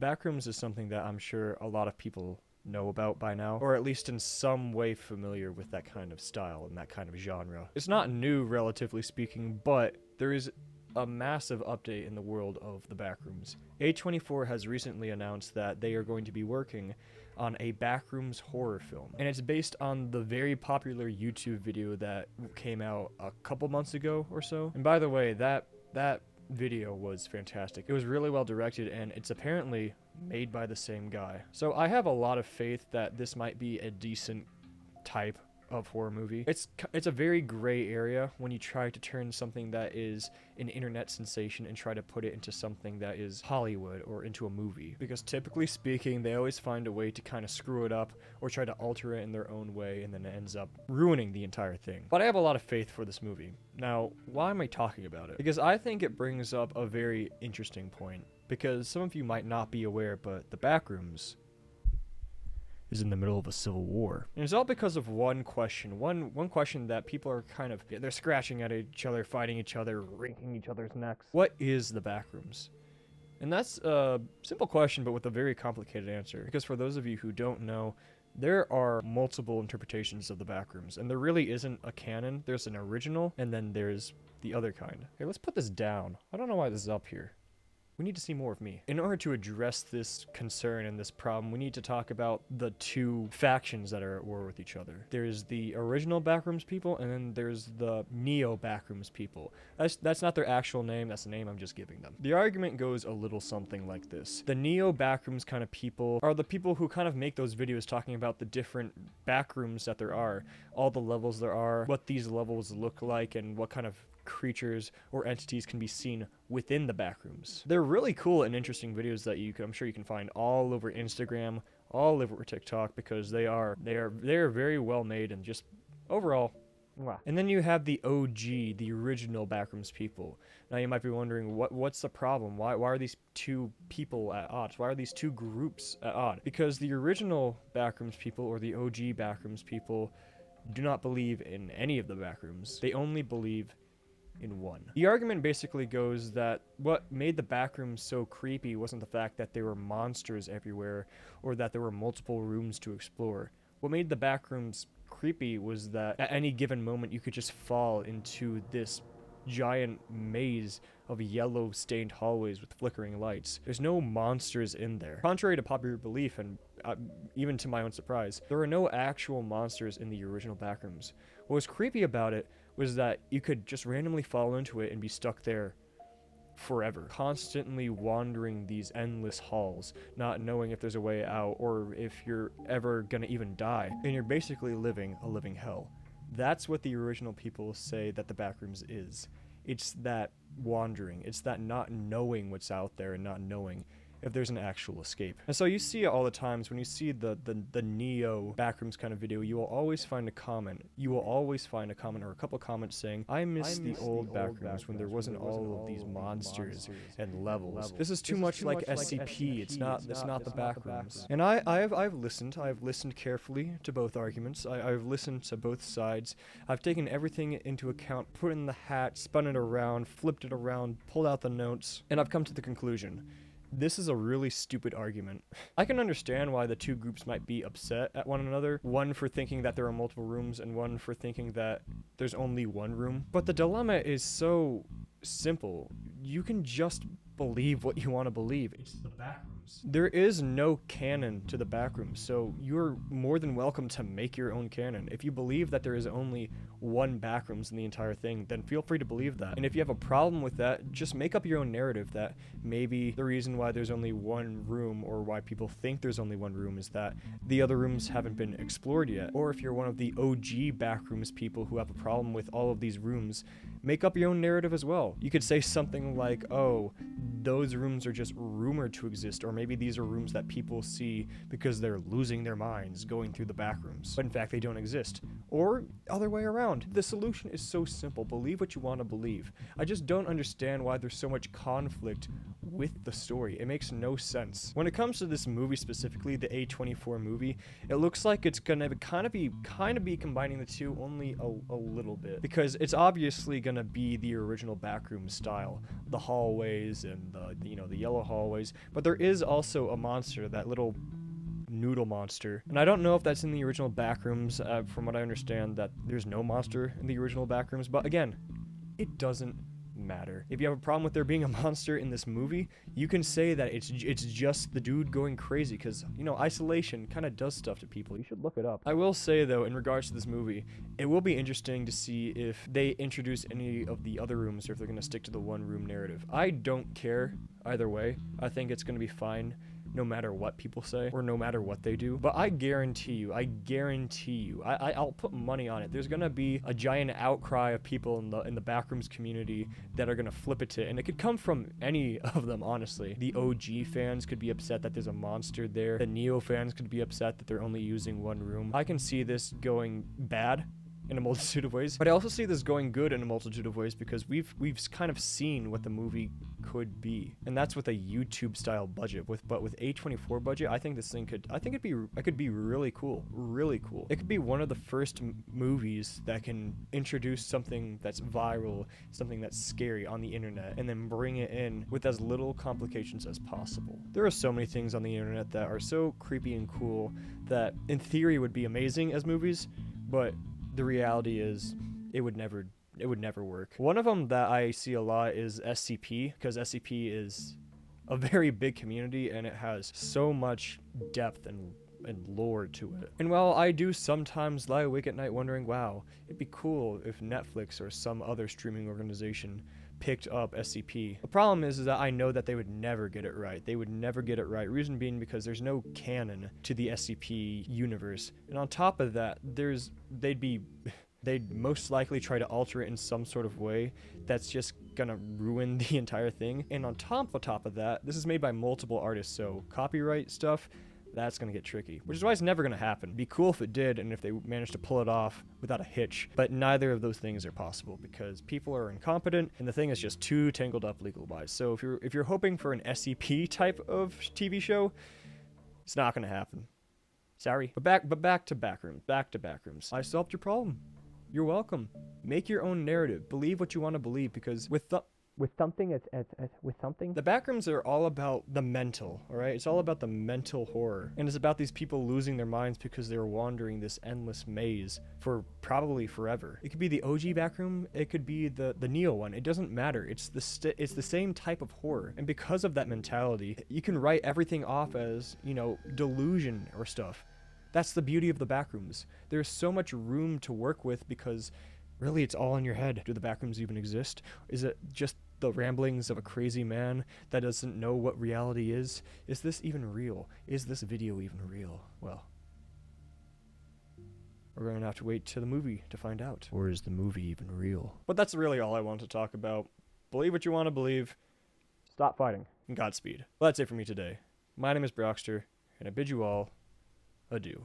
Backrooms is something that I'm sure a lot of people know about by now, or at least in some way familiar with that kind of style and that kind of genre. It's not new, relatively speaking, but there is a massive update in the world of the Backrooms. A24 has recently announced that they are going to be working on a Backrooms horror film, and it's based on the very popular YouTube video that came out a couple months ago or so. And by the way, that video was fantastic. It was really well directed, and it's apparently made by the same guy. So I have a lot of faith that this might be a decent type of horror movie. It's a very gray area when you try to turn something that is an internet sensation and try to put it into something that is Hollywood or into a movie. Because typically speaking, they always find a way to kind of screw it up or try to alter it in their own way, and then it ends up ruining the entire thing. But I have a lot of faith for this movie. Now, why am I talking about it? Because I think it brings up a very interesting point. Because some of you might not be aware, but the Backrooms is in the middle of a civil war. And it's all because of one question. One question that people are kind of, they're scratching at each other, fighting each other, wringing each other's necks. What is the Backrooms? And that's a simple question, but with a very complicated answer. Because for those of you who don't know, there are multiple interpretations of the Backrooms, and there really isn't a canon. There's an original, and then there's the other kind. Here, let's put this down. I don't know why this is up here. We need to see more of me. In order to address this concern and this problem, we need to talk about the two factions that are at war with each other. There's the original Backrooms people, and then there's the Neo Backrooms people. That's not their actual name, that's the name I'm just giving them. The argument goes a little something like this. The Neo Backrooms kind of people are the people who kind of make those videos talking about the different backrooms that there are, all the levels there are, what these levels look like, and what kind of creatures or entities can be seen within the Backrooms. They're really cool and interesting videos that I'm sure you can find all over Instagram, all over TikTok, because they are very well made and just overall. Wow. And then you have the OG, the original Backrooms people. Now you might be wondering, what's the problem? Why are these two people at odds? Why are these two groups at odds? Because the original Backrooms people, or the OG Backrooms people, do not believe in any of the Backrooms. They only believe in one. The argument basically goes that what made the Backrooms so creepy wasn't the fact that there were monsters everywhere or that there were multiple rooms to explore. What made the Backrooms creepy was that at any given moment you could just fall into this giant maze of yellow stained hallways with flickering lights. There's no monsters in there. Contrary to popular belief, and even to my own surprise, there were no actual monsters in the original Backrooms. What was creepy about it was that you could just randomly fall into it and be stuck there forever, constantly wandering these endless halls, not knowing if there's a way out or if you're ever gonna even die, and you're basically living a living hell. That's what the original people say that the Backrooms is. It's that wandering, it's that not knowing what's out there and not knowing if there's an actual escape. And so you see it all the times when you see the Neo Backrooms kind of video, you will always find a comment. You will always find a comment or a couple comments saying, I miss the old Backrooms when there wasn't all of these monsters and levels. This is too much like SCP. It's not the Backrooms. And I've listened carefully to both arguments. I've listened to both sides. I've taken everything into account, put it in the hat, spun it around, flipped it around, pulled out the notes, and I've come to the conclusion. This is a really stupid argument. I can understand why the two groups might be upset at one another, one for thinking that there are multiple rooms and one for thinking that there's only one room. But the dilemma is so simple. You can just believe what you want to believe. It's the Backrooms. There is no canon to the Backrooms, so you're more than welcome to make your own canon. If you believe that there is only one Backrooms in the entire thing, then feel free to believe that. And if you have a problem with that, just make up your own narrative that maybe the reason why there's only one room, or why people think there's only one room, is that the other rooms haven't been explored yet. Or if you're one of the OG Backrooms people who have a problem with all of these rooms, make up your own narrative as well. You could say something like, oh, those rooms are just rumored to exist, or maybe these are rooms that people see because they're losing their minds going through the Backrooms, but in fact they don't exist. Or other way around. The solution is so simple. Believe what you want to believe. I just don't understand why there's so much conflict with the story. It makes no sense. When it comes to this movie specifically, the A24 movie, it looks like it's gonna kind of be combining the two only a little bit, because it's obviously gonna be the original Backrooms style, the hallways and the yellow hallways, but there is also a monster, that little noodle monster, and I don't know if that's in the original Backrooms. From what I understand, that there's no monster in the original Backrooms, but again, it doesn't matter. If you have a problem with there being a monster in this movie, you can say that it's just the dude going crazy, because isolation kind of does stuff to people. You should look it up. I will say though, in regards to this movie, it will be interesting to see if they introduce any of the other rooms, or if they're going to stick to the one room narrative. I don't care either way. I think it's going to be fine no matter what people say, or no matter what they do. But I guarantee you, I'll put money on it, there's gonna be a giant outcry of people in the Backrooms community that are gonna flip it to, and it could come from any of them, honestly. The OG fans could be upset that there's a monster there. The Neo fans could be upset that they're only using one room. I can see this going bad in a multitude of ways, but I also see this going good in a multitude of ways, because we've kind of seen what the movie could be, and that's with a YouTube style budget. But with A24 budget, I think this thing could be really cool. It could be one of the first movies that can introduce something that's viral, something that's scary on the internet, and then bring it in with as little complications as possible. There are so many things on the internet that are so creepy and cool that in theory would be amazing as movies, but the reality is it would never work. One of them that I see a lot is SCP, because SCP is a very big community and it has so much depth and lore to it. And while I do sometimes lie awake at night wondering, wow, it'd be cool if Netflix or some other streaming organization picked up SCP. The problem is that I know that they would never get it right. Reason being because there's no canon to the SCP universe. And on top of that, they'd most likely try to alter it in some sort of way that's just gonna ruin the entire thing. And on top of that, this is made by multiple artists, so copyright stuff, that's gonna get tricky, which is why it's never gonna happen. Be cool if it did, and if they managed to pull it off without a hitch, but neither of those things are possible because people are incompetent and the thing is just too tangled up legal wise. So if you're hoping for an SCP type of TV show, it's not gonna happen. Sorry. But back to Backrooms. I solved your problem. You're welcome. Make your own narrative. Believe what you want to believe, because with something, the Backrooms are all about the mental, all right? It's all about the mental horror, and it's about these people losing their minds because they're wandering this endless maze for probably forever. It could be the OG Backroom, it could be the Neo one. It doesn't matter. It's the same type of horror, and because of that mentality, you can write everything off as delusion or stuff. That's the beauty of the Backrooms. There's so much room to work with because really it's all in your head. Do the Backrooms even exist? Is it just the ramblings of a crazy man that doesn't know what reality is? Is this even real? Is this video even real? Well, we're going to have to wait to the movie to find out. Or is the movie even real? But that's really all I want to talk about. Believe what you want to believe. Stop fighting. And Godspeed. Well, that's it for me today. My name is Brockster, and I bid you all adieu.